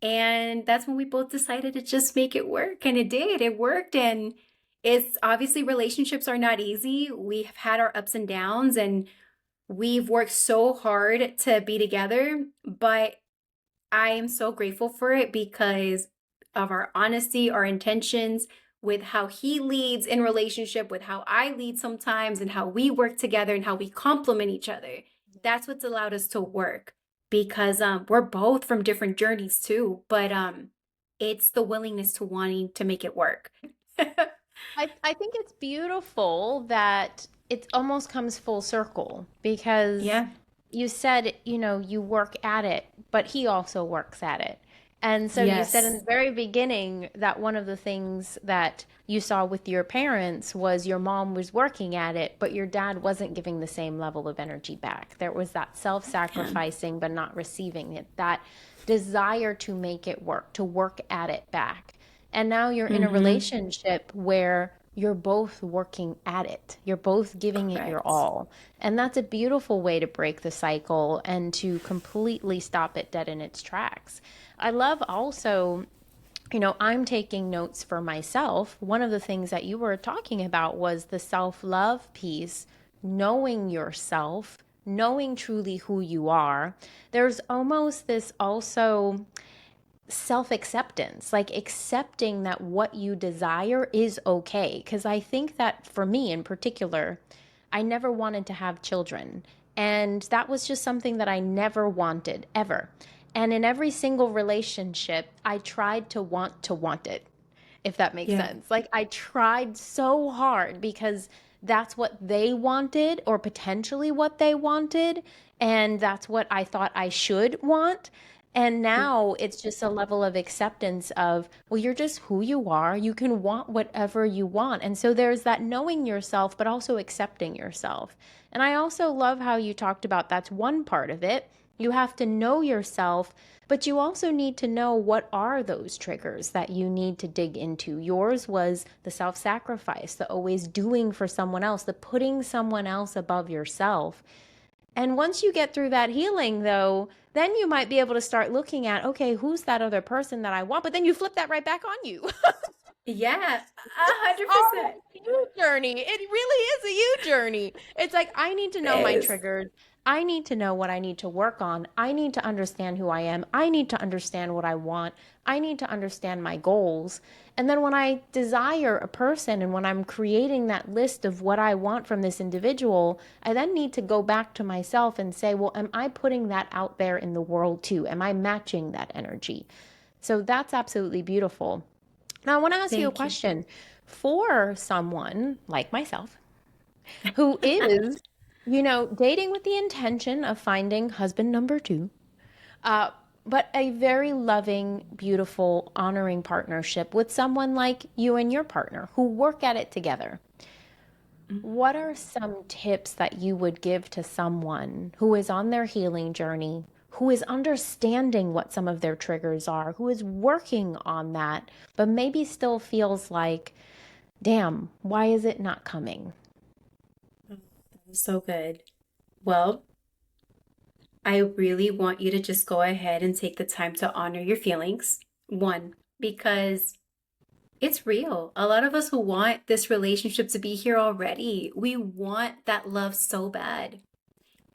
And that's when we both decided to just make it work. And it did. It worked. And It's obviously relationships are not easy. We've had our ups and downs and we've worked so hard to be together, but I am so grateful for it because of our honesty, our intentions with how he leads in relationship, with how I lead sometimes, and how we work together and how we complement each other. That's what's allowed us to work because we're both from different journeys too, but it's the willingness to wanting to make it work. I think it's beautiful that it almost comes full circle because Yeah. you said, you work at it, but he also works at it. And so you said in Yes. the very beginning that one of the things that you saw with your parents was your mom was working at it, but your dad wasn't giving the same level of energy back. There was that Yeah. self-sacrificing but not receiving it, that desire to make it work, to work at it back. And now you're in a Mm-hmm. relationship where you're both working at it. You're both giving it your Correct. all. And that's a beautiful way to break the cycle and to completely stop it dead in its tracks. I love also, I'm taking notes for myself. One of the things that you were talking about was the self love piece, knowing yourself, knowing truly who you are. There's almost this also self acceptance, like accepting that what you desire is okay. Because I think that for me in particular, I never wanted to have children. And that was just something that I never wanted, ever. And in every single relationship, I tried to want it, if that makes Yeah. sense. Like I tried so hard because that's what they wanted or potentially what they wanted. And that's what I thought I should want. And now it's just a level of acceptance of, well, you're just who you are. You can want whatever you want. And so there's that knowing yourself, but also accepting yourself. And I also love how you talked about that's one part of it. You have to know yourself, but you also need to know what are those triggers that you need to dig into. Yours was the self sacrifice, the always doing for someone else, the putting someone else above yourself. And once you get through that healing, though, then you might be able to start looking at, okay, who's that other person that I want? But then you flip that right back on you. Yeah. It's all 100%. a you journey. It really is a you journey. It's like I need to know my Yes. triggers. I need to know what I need to work on. I need to understand who I am. I need to understand what I want. I need to understand my goals. And then when I desire a person and when I'm creating that list of what I want from this individual, I then need to go back to myself and say, well, am I putting that out there in the world too? Am I matching that energy? So that's absolutely beautiful. Now, I want to ask you a Thank you. question. For someone like myself who is, dating with the intention of finding husband number two, uh, but a very loving, beautiful, honoring partnership with someone like you and your partner who work at it together. What are some tips that you would give to someone who is on their healing journey, who is understanding what some of their triggers are, who is working on that, but maybe still feels like, damn, why is it not coming? Oh, that was so good. Well, I really want you to just go ahead and take the time to honor your feelings. One, because it's real. A lot of us who want this relationship to be here already, we want that love so bad.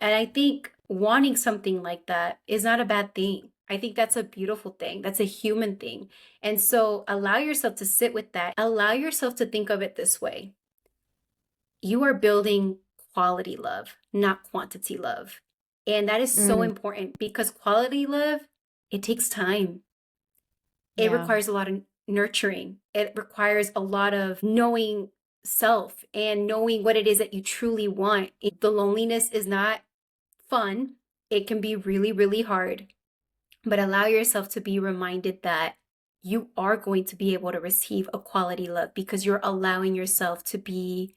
And I think wanting something like that is not a bad thing. I think that's a beautiful thing. That's a human thing. And so allow yourself to sit with that. Allow yourself to think of it this way. You are building quality love, not quantity love. And that is so Mm, important because quality love, it takes time. It yeah, requires a lot of nurturing. It requires a lot of knowing self and knowing what it is that you truly want. The loneliness is not fun. It can be really, really hard, but allow yourself to be reminded that you are going to be able to receive a quality love because you're allowing yourself to be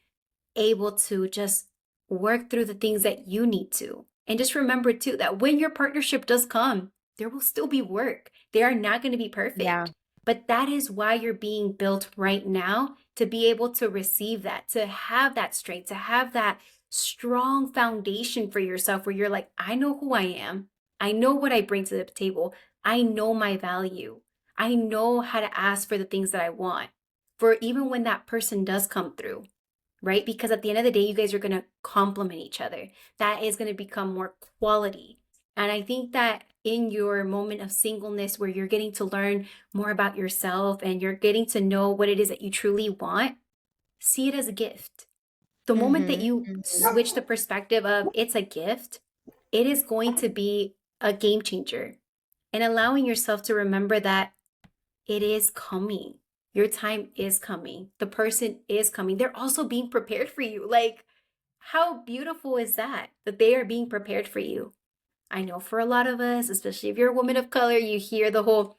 able to just work through the things that you need to. And just remember too that when your partnership does come, there will still be work. They are not going to be yeah, perfect. But that is why you're being built right now to be able to receive that, to have that strength, to have that strong foundation for yourself where you're like, I know who I am. I know what I bring to the table. I know my value. I know how to ask for the things that I want. for even when that person does come through, right? Because at the end of the day, you guys are going to complement each other. That is going to become more quality. And I think that in your moment of singleness, where you're getting to learn more about yourself and you're getting to know what it is that you truly want, see it as a gift. The moment that Mm-hmm. you switch the perspective of it's a gift, it is going to be a game changer. And allowing yourself to remember that it is coming. Your time is coming. The person is coming. They're also being prepared for you. Like, how beautiful is that? That they are being prepared for you. I know for a lot of us, especially if you're a woman of color, you hear the whole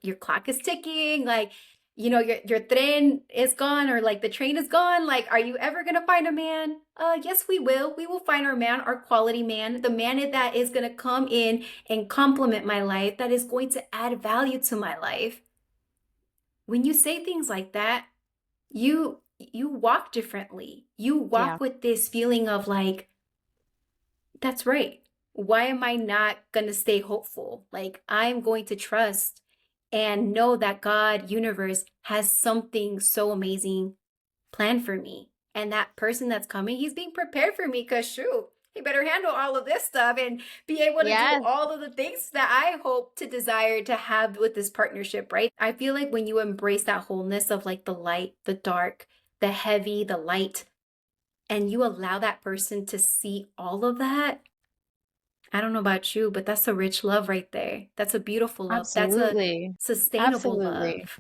your clock is ticking, like, your train is gone, or like the train is gone. Like, are you ever gonna find a man? Yes, we will. We will find our man, our quality man, the man that is gonna come in and complement my life, that is going to add value to my life. When you say things like that, you walk differently. You Yeah. walk with this feeling of like, that's right. Why am I not going to stay hopeful? Like, I'm going to trust and know that God, universe, has something so amazing planned for me. And that person that's coming, he's being prepared for me, because shoot, he better handle all of this stuff and be able to do Yes. all of the things that I hope to desire to have with this partnership, right? I feel like when you embrace that wholeness of like the light, the dark, the heavy, the light, and you allow that person to see all of that, I don't know about you, but that's a rich love right there. That's a beautiful love. That's a Absolutely. sustainable Absolutely. love.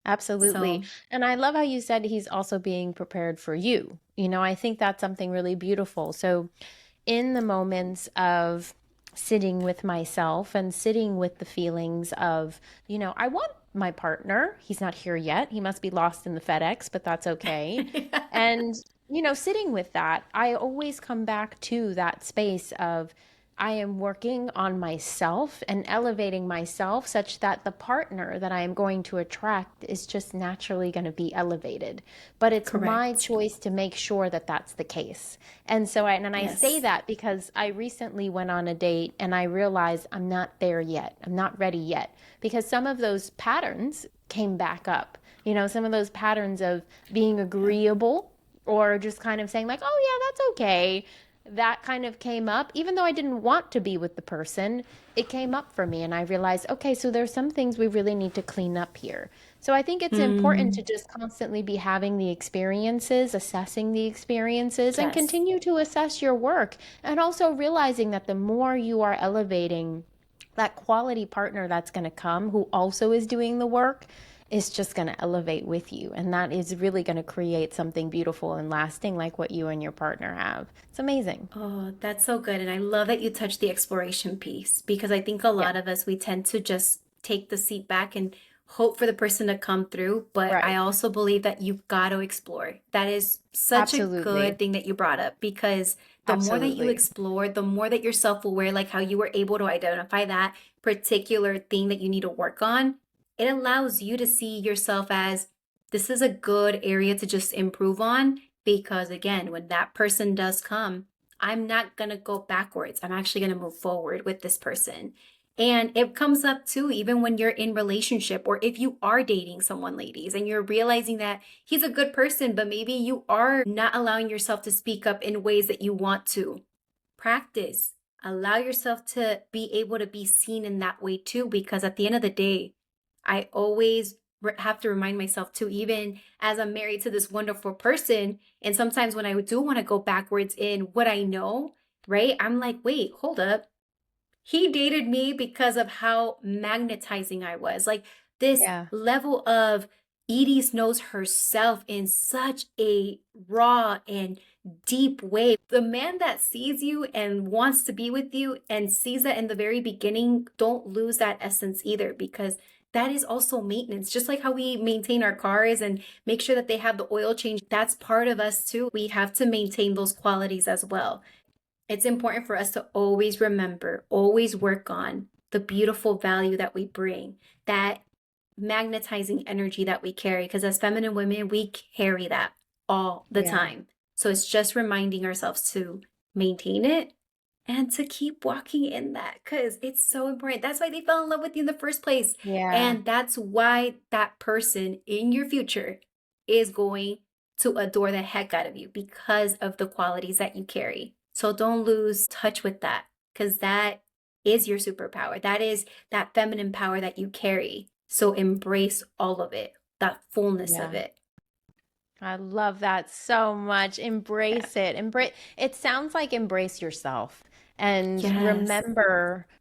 Absolutely. So, And I love how you said he's also being prepared for you. I think that's something really beautiful. So, in the moments of sitting with myself and sitting with the feelings of, I want my partner. He's not here yet. He must be lost in the FedEx, but that's okay. And, sitting with that, I always come back to that space of, I am working on myself and elevating myself such that the partner that I am going to attract is just naturally going to be elevated. But it's my correct. choice to make sure that that's the case. And so I say Yes. that because I recently went on a date and I realized I'm not there yet. I'm not ready yet, because some of those patterns came back up. Some of those patterns of being agreeable or just kind of saying like, "Oh yeah, that's okay." That kind of came up, even though I didn't want to be with the person. It came up for me and I realized, okay, so there's some things we really need to clean up here. So I think it's important Mm, to just constantly be having the experiences, assessing the experiences, and yes. continue to assess your work. And also realizing that the more you are elevating, that quality partner that's going to come who also is doing the work is just going to elevate with you. And that is really going to create something beautiful and lasting, like what you and your partner have. It's amazing. Oh, that's so good. And I love that you touched the exploration piece, because I think a Yeah. lot of us, we tend to just take the seat back and hope for the person to come through. But I Right. also believe that you've got to explore. That is such a Absolutely. good thing that you brought up, because the more that you Absolutely. explore, the more that you're self aware, like how you were able to identify that particular thing that you need to work on, it allows you to see yourself as, this is a good area to just improve on. Because again, when that person does come, I'm not going to go backwards. I'm actually going to move forward with this person. And it comes up too, even when you're in relationship, or if you are dating someone, ladies, and you're realizing that he's a good person, but maybe you are not allowing yourself to speak up in ways that you want to. Practice. Allow yourself to be able to be seen in that way too, because at the end of the day, I always have to remind myself too, even as I'm married to this wonderful person, and sometimes when I do want to go backwards in what I know, right? I'm like, wait, hold up. He dated me because of how magnetizing I was. Like, this Yeah. level of Edie knows herself in such a raw and deep way. The man that sees you and wants to be with you and sees that in the very beginning, don't lose that essence either, because that is also maintenance. Just like how we maintain our cars and make sure that they have the oil change, that's part of us too. We have to maintain those qualities as well. It's important for us to always remember, always work on the beautiful value that we bring, that magnetizing energy that we carry. Because as feminine women, we carry that all the Yeah. time. So it's just reminding ourselves to maintain it and to keep walking in that because it's so important. That's why they fell in love with you in the first place. Yeah. And that's why that person in your future is going to adore the heck out of you because of the qualities that you carry. So don't lose touch with that because that is your superpower. That is that feminine power that you carry. So embrace all of it, that fullness of Yeah. it. I love that so much. Yeah. Embrace it. Embrace it sounds like embrace yourself and Yes.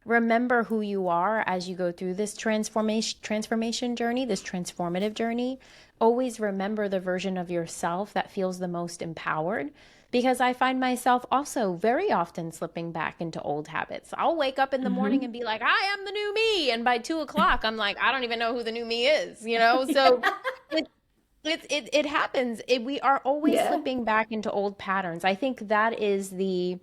remember who you are as you go through this transformation journey, this transformative journey. Always remember the version of yourself that feels the most empowered because I find myself also very often slipping back into old habits. I'll wake up in the morning Hmm. and be like, I am the new me. And by 2 o'clock, I'm like, I don't even know who the new me is, you know? So it happens. We are always Yeah. slipping back into old patterns. I think that is the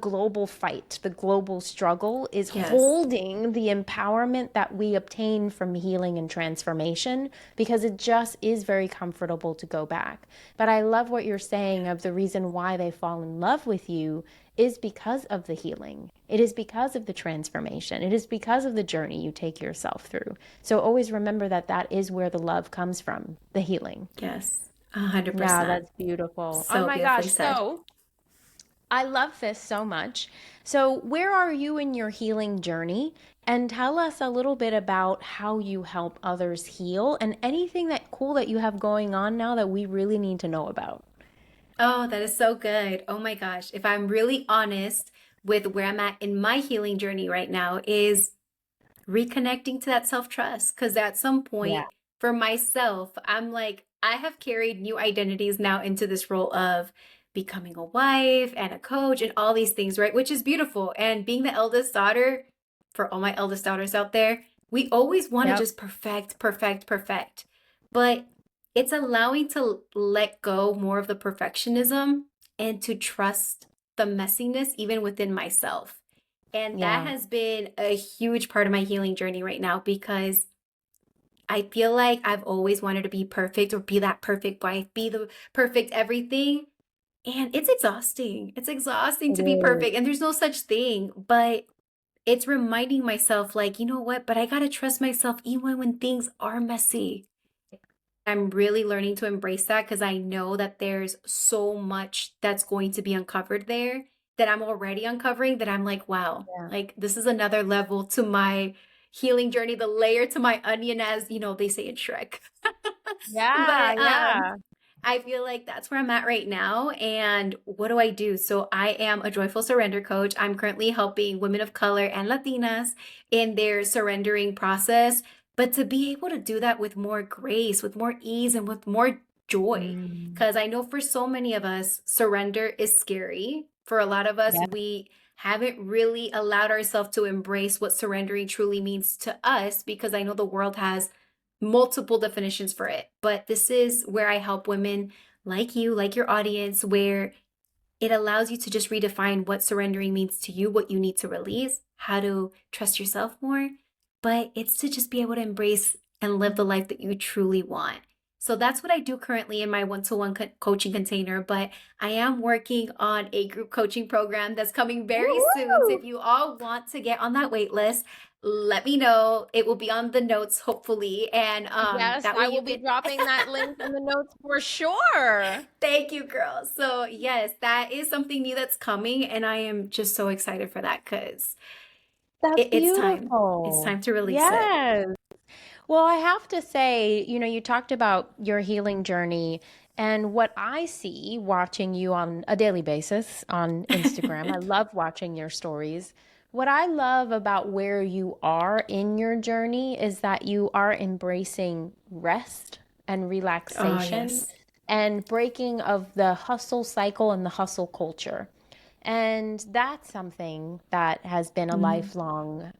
global fight, the global struggle is Yes. holding the empowerment that we obtain from healing and transformation because it just is very comfortable to go back. But I love what you're saying of the reason why they fall in love with you is because of the healing. It is because of the transformation. It is because of the journey you take yourself through. So always remember that that is where the love comes from, the healing. Yes. Yeah, 100%. that's beautiful. Oh So my beautifully gosh. said. So I love this so much. So, where are you in your healing journey? And tell us a little bit about how you help others heal and anything that cool that you have going on now that we really need to know about. Oh, that is so good. Oh my gosh. If I'm really honest with where I'm at in my healing journey right now is reconnecting to that self-trust. Because at some Yeah. point for myself, I'm like, I have carried new identities now into this role of becoming a wife and a coach and all these things, right? Which is beautiful. And being the eldest daughter, for all my eldest daughters out there, we always want to Yep. just perfect, perfect, perfect. But it's allowing to let go more of the perfectionism and to trust the messiness even within myself. And that Yeah. has been a huge part of my healing journey right now because I feel like I've always wanted to be perfect or be that perfect wife, be the perfect everything. And it's exhausting. It's exhausting It to be is. perfect. And there's no such thing. But it's reminding myself, like, you know what? But I got to trust myself even when things are messy. I'm really learning to embrace that because I know that there's so much that's going to be uncovered there that I'm already uncovering that I'm like, wow, Yeah. like this is another level to my healing journey, the layer to my onion, as you know, they say in Shrek. Yeah. But Yeah. I feel like that's where I'm at right now. And what do I do? So I am a joyful surrender coach. I'm currently helping women of color and Latinas in their surrendering process, but to be able to do that with more grace, with more ease, and with more joy. Mm. Because I know for so many of us, surrender is scary. For a lot of us, Yeah. we haven't really allowed ourselves to embrace what surrendering truly means to us because I know the world has multiple definitions for it. But this is where I help women like you, like your audience, where it allows you to just redefine what surrendering means to you, what you need to release, how to trust yourself more. But it's to just be able to embrace and live the life that you truly want. So that's what I do currently in my one-to-one coaching container. But I am working on a group coaching program that's coming very soon. So Woo-hoo! if you all want to get on that wait list, let me know. It will be on the notes, hopefully. And Yes, that way I you will be can. dropping that link in the notes for sure. Thank you, girl. So, yes, that is something new that's coming. And I am just so excited for that because That's it's time. It's beautiful. time to release it. Yes. Well, I have to say, you talked about your healing journey, and what I see watching you on a daily basis on Instagram, I love watching your stories. What I love about where you are in your journey is that you are embracing rest and Oh, relaxation yes. and breaking of the hustle cycle and the hustle culture. And that's something that has been a Mm,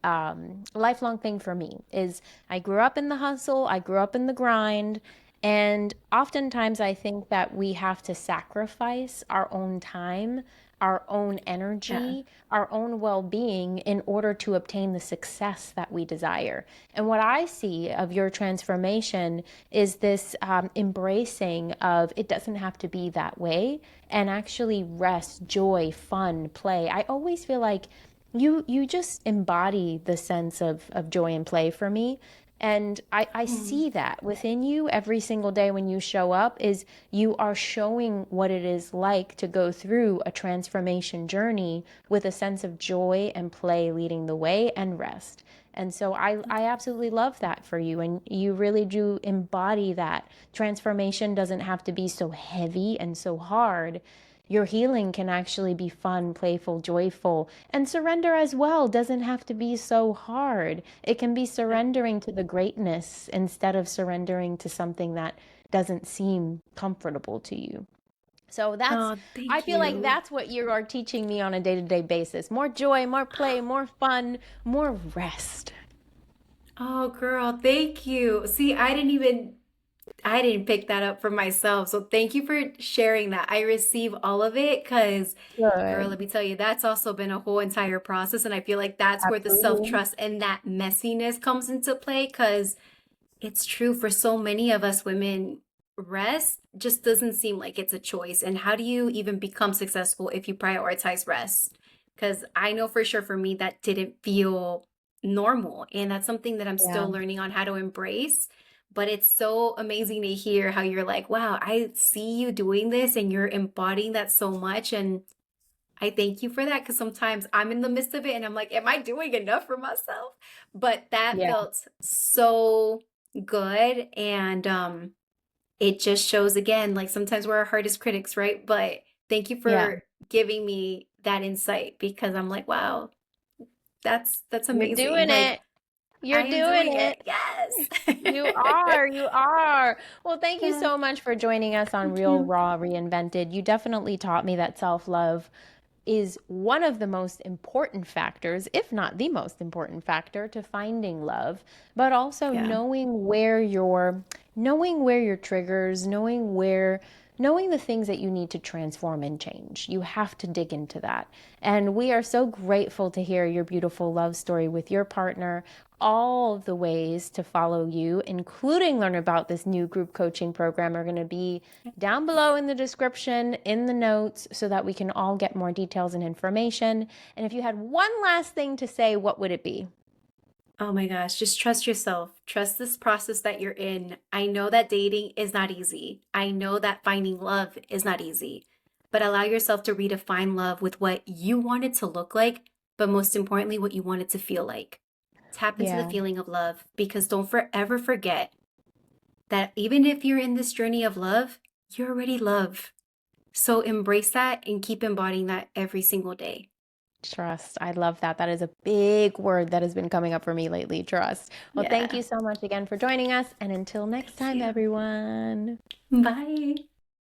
lifelong thing for me is I grew up in the hustle, I grew up in the grind, And oftentimes, I think that we have to sacrifice our own time, our own Yeah. energy, our own well being in order to obtain the success that we desire. And what I see of your transformation is this embracing of it doesn't have to be that way, and actually rest, joy, fun, play. I always feel like you just embody the sense of joy and play for me. And I Mm. see that within you every single day when you show up is you are showing what it is like to go through a transformation journey with a sense of joy and play leading the way and rest. And so I absolutely love that for you. And you really do embody that. Transformation doesn't have to be so heavy and so hard. Your healing can actually be fun, playful, joyful, and surrender as well doesn't have to be so hard. It can be surrendering to the greatness instead of surrendering to something that doesn't seem comfortable to you. So Oh, I thank feel like you. that's what you are teaching me on a day to day basis: more joy, more play, more fun, more rest. Oh, girl, thank you. See, I didn't pick that up for myself. So thank you for sharing that. I receive all of it because, girl, let Good. me tell you, that's also been a whole entire process. And I feel like that's where the Absolutely. self-trust and that messiness comes into play because it's true for so many of us women, rest just doesn't seem like it's a choice. And how do you even become successful if you prioritize rest? Because I know for sure for me that didn't feel normal. And that's something that I'm Yeah. still learning on how to embrace. But it's so amazing to hear how you're like, wow, I see you doing this and you're embodying that so much. And I thank you for that because sometimes I'm in the midst of it and I'm like, am I doing enough for myself? But that Yeah. felt so good. And it just shows again, like sometimes we're our hardest critics, right? But thank you Yeah. for giving me that insight because I'm like, wow, that's You're amazing. doing Like it. You're I am doing doing it. it. Yes. You are, you are. Well, thank you Yeah, so much for joining us on thank Real you. Raw Reinvented. You definitely taught me that self love is one of the most important factors, if not the most important factor, to finding love, but also Yeah. knowing where your triggers, knowing the things that you need to transform and change. You have to dig into that. And we are so grateful to hear your beautiful love story with your partner, all of the ways to follow you, including learn about this new group coaching program, are going to be down below in the description, in the notes, so that we can all get more details and information. And if you had one last thing to say, what would it be? Oh my gosh, just trust yourself. Trust this process that you're in. I know that dating is not easy. I know that finding love is not easy. But allow yourself to redefine love with what you want it to look like, but most importantly, what you want it to feel like. Tap into the Yeah, feeling of love because don't forever forget that even if you're in this journey of love, you're already love. So embrace that and keep embodying that every single day. trust. I love that. That is a big word that has been coming up for me lately, trust. Well, thank Yeah. you so much again for joining us. And until next Thank time, you. everyone. Bye.